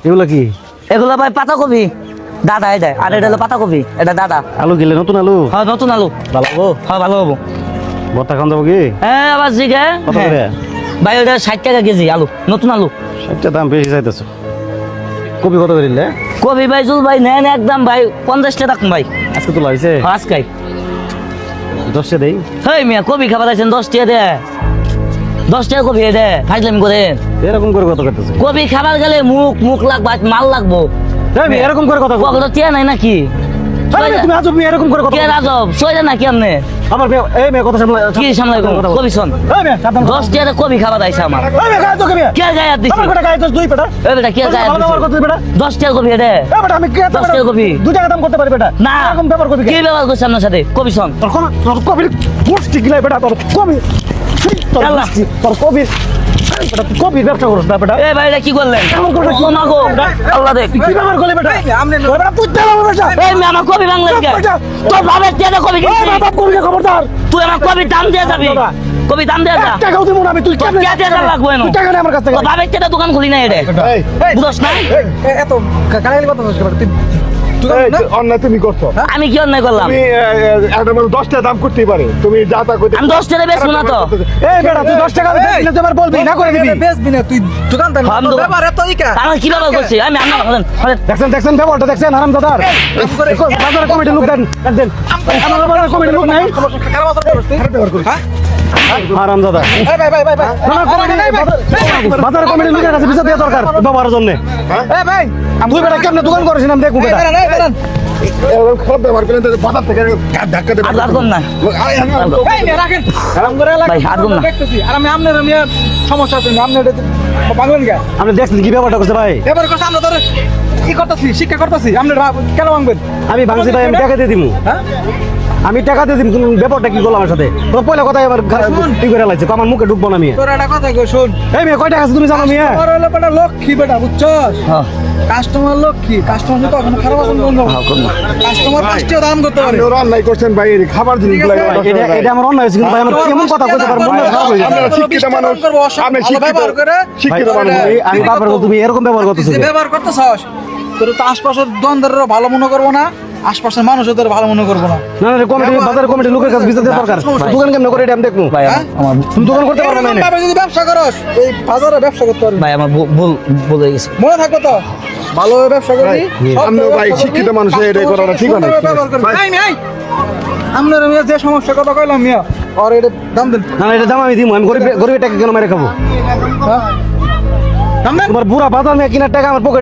এগুলো কি? এগুলো ভাই পাতাকপি। দাদা এটা, আর এটা হলো পাতাকপি, এটা দাদা। আলু গেলে নতুন আলু? হ্যাঁ নতুন আলু। ভালো হবো? হ্যাঁ ভালো হবো। ভর্তা খান যাবো কি? হ্যাঁ আবার জিগে কত করে? ভাই ওটা 60 টাকা কেজি আলু, নতুন আলু। 60 দাম বেশি চাইতেছো। কপি কত করে নিলে? কপি ভাই জুল ভাই নেন একদম ভাই 50 টাকা রাখুন ভাই। আজকে তোলা হয়েছে? হ্যাঁ, আজকাই 10 দেই। হেই মিয়া কপি খাবার আছেন 10 টাকা দে, 10 টাকা কপি দে, ফাইজলামি করেন। এরকম করে কত করতেছে? কপি খাবার গেলে মুখ লাগবে, মাল লাগবো। এরকম করে কথা কখনো টিয়া নাই নাকি? তুমি আজব মেয়ে এরকম করে কথা কে রাজব সইলে নাকি আপনি? আমার মেয়ে এই মেয়ে কথা সামলা কি সামলাই কবি শোন, এই মেয়ে সাবধান 10 টাকা কপি খাবার আইছে আমার। এই মেয়ে গায়ে তো কে মেয়ে কে গায়ে দিছি? আমার বেটা গায়ে তো দুই বেটা এ বেটা কে গায়ে ভালো ব্যবহার করতে বেটা 10 টাকা কপি দে। এই বেটা আমি কে 10 টাকা কপি 2 টাকা দাম করতে পারি বেটা না। এরকম ব্যবহার করবি কি ব্যবহার করছ আপনার সাথে? কবি শোন তোর কবির গোষ্ঠী গিলাই বেটা তোর কবি তোর আল্লাহ। গোষ্ঠী, তোর কবির বেটা তুই কবির ব্যবসা করছ না বেটা এ ভাই এটা কি করলেন? কেমন করলে কি? ও মা গো আল্লাহ দেখ। কি ব্যবহার করলে বেটা আমনে বেটা তুই তেলা বেটা এই মে আমার কপি বাংলা কে? তোর বাবার টাকা কপি এই কিনছিস? বাপ করবি খবরদার তুই আমার কপি দাম দিয়ে যাবি, কপি দাম দিয়ে যা। টাকাও দিব না আমি তুই তোর কেমনে টাকা দিয়ে লাগবে না। তুই টাকা নে আমার কাছ থেকে তোর বাবার টাকা দোকান খুলি না এটা, এই বুঝছ না? এত কানাইল কথা বলছিস বেটা তুই অন্যায় তুমি করছো আমি কি অন্যায় করলাম? তুমি একটা মানুষ 10 টাকা দাম করতেই পারে তুমি যা তা করতে আমি 10 টাকা বেচবো না তো। এই বেটা তুই 10 টাকা দিলে তোমার বলবি না করে দিবি বেচবি না তুই দোকানদার আমি দোকান- ব্যাপার এত ইকা আমি কি ব্যবহার করছি? আমি দেখছেন ব্যবহারটা দেখছেন হারাম দাদার বাজার কমিটি লোক দেন দেন আমার বাজার কমিটি লোক নাই কার বছর করছিস তুই হ্যাঁ হারাম দাদা এই ভাই ভাই ভাই ভাই বাজার কমিটি লোকের কাছে বিচার দেওয়া দরকার ব্যবহারের জন্য এই ভাই তুই বেটা কেমনে দোকান করেছিস আমি দেখবো বেটা এই বেরান এরকম খারাপ ব্যবহার করলে তো বাজার থেকে ধাক্কা দেবে আর কম না এই নে রাখেন আরাম করে ভাই, আর গুণ না। দেখতেছি আর আমি আমনে সমস্যা আছে আমনে বাংলেন কে আপনি দেখছেন কি ব্যবহারটা করছে ভাই এবার কথা আমরা তোর কি করতেছি শিক্ষা করতেছি আমনে কেন ভাঙবেন আমি ভাঙছি ভাই আমি টাকা দিয়ে দিব হ্যাঁ আমি টাকা দিয়ে দিব ব্যাপারটা কি করলাম আমার সাথে তোর পয়লা কথা এবার কি করে লাগছে আমার মুখে ঢুকবো না মেয়ে তোর একটা কথা কই শুন এই মেয়ে কয় টাকা আছে তুমি জানো মেয়ে আমার হলো বেটা লক্ষ্মী বেটা বুঝছস হ্যাঁ কাস্টমার লক্ষ্মী কাস্টমার তো কখনো খারাপ আচরণ করবে না হ্যাঁ, করবো না। কাস্টমার পাঁচটিও দাম করতে পারে আপনি ওরা অন্যায় করছেন ভাই এই খাবার জিনিসগুলো ঠিক আছে। এটা আমার অন্যায় হয়েছে কিন্তু ভাই আমার কেমন কথা কইতে পারবো মনটা খারাপ হয়ে যাচ্ছে আপনারা শিক্ষিত মানুষ আপনি ব্যবহার করে শিক্ষিত ভাই, মানুষ আমি বাবার বলতে তুমি এরকম ব্যবহার করতেছো যে কেন? ব্যবহার করতেছস তোর তো আশপাশের দোকানদারেরও ভালো মনে করবো না আশপাশের মানুষও তোর ভালো মনে করবো না না না কমিটি বাজার কমিটি লোকের কাছে বিচার দেওয়া দরকার দোকান কেমন করে এটা আমি দেখবো ভাই হ্যাঁ? আমার তুমি দোকান করতে পারবে না এরকম এনে। ভাবে যদি ব্যবসা করস এই বাজারে ব্যবসা করতে পারবি ভাই আমার ভুল হয়ে গেছে। মনে থাকবে তো ভালোভাবে ব্যবসা করবি আপনি ভাই শিক্ষিত মানুষ এটা করাটা ঠিক না আপনার মিয়া যে সমস্যার কথা কইলাম মিয়া আর এটা দাম দেন না না, এটা দাম আমি দিব আমি গরিবের টাকা কেন মেরে খাবো হ্যাঁ? দাম দেন তোমার বুড়া বাজার মেয়ে কিনার টাকা আমার পকেট